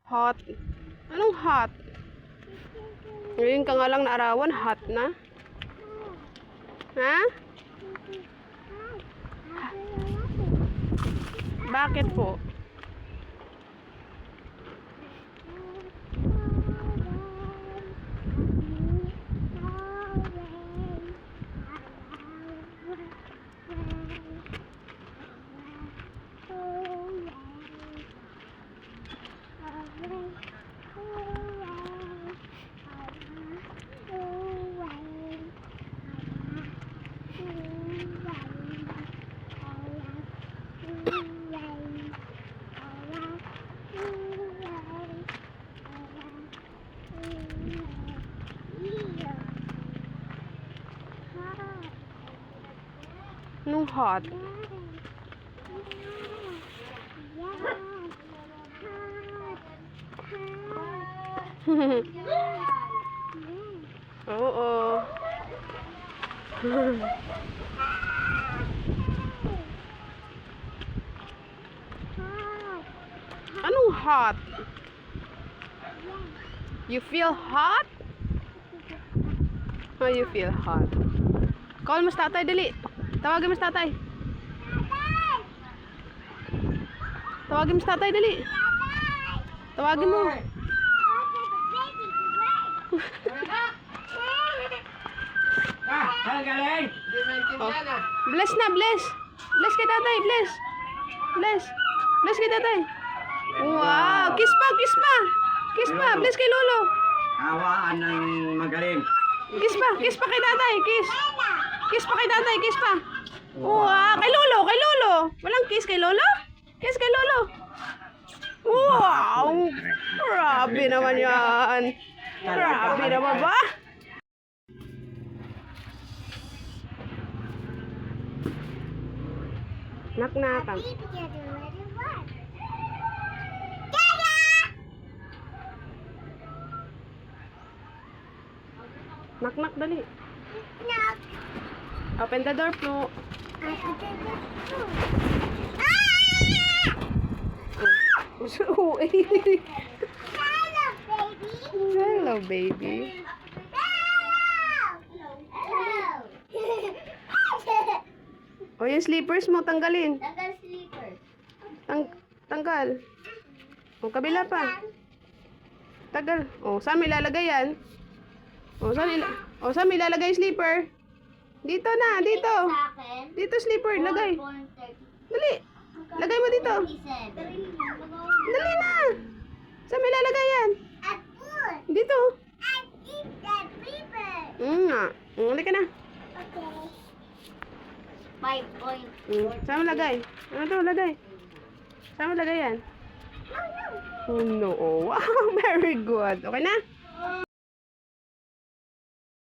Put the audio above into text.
Hot. Anong hot? Ngayon ka nga lang naarawan, hot na. Ha? Bakit po? Anong hot? Oo. Anong hot? You feel hot? Oh, you feel hot. Call mo si tatay, dali. Tawagin mo si tatay. Tawagin mo si tatay, dali. Tawagin mo. Oh. Bless na, bless. Bless kay tatay, bless. Bless. Bless kay tatay. Wow, kiss pa, kiss pa. Kiss pa, bless kay lolo. Hawaan ng magaling. Kiss pa kay tatay, kiss. Kiss pa kay tatay, kiss pa. Wow, kay lolo, kay lolo. Walang kiss kay lolo? Kiss kay lolo. Wow, grabe naman yan. Grabe naman ba? Knock-knock. Knock-knock, dali. Open the door po. Hello, baby. O, yung slippers mo, tanggalin. Tanggal slippers. Tanggal. O, kabila pa. Tagal. O, saan may lalagay yan? O, saan may lalagay yung slipper? Dito na, dito. Sa akin, Dito slipper, lagay. 4.30. Dali. Lagay mo dito. 47. Dali na. Saan may lalagay yan? At food. Dito. I eat that paper. Nga. Halika na. Okay. 5.40. Saan mo lagay? Ano to, lagay? Saan mo lagay yan? No, no. Oh no. Wow, very good. Okay na?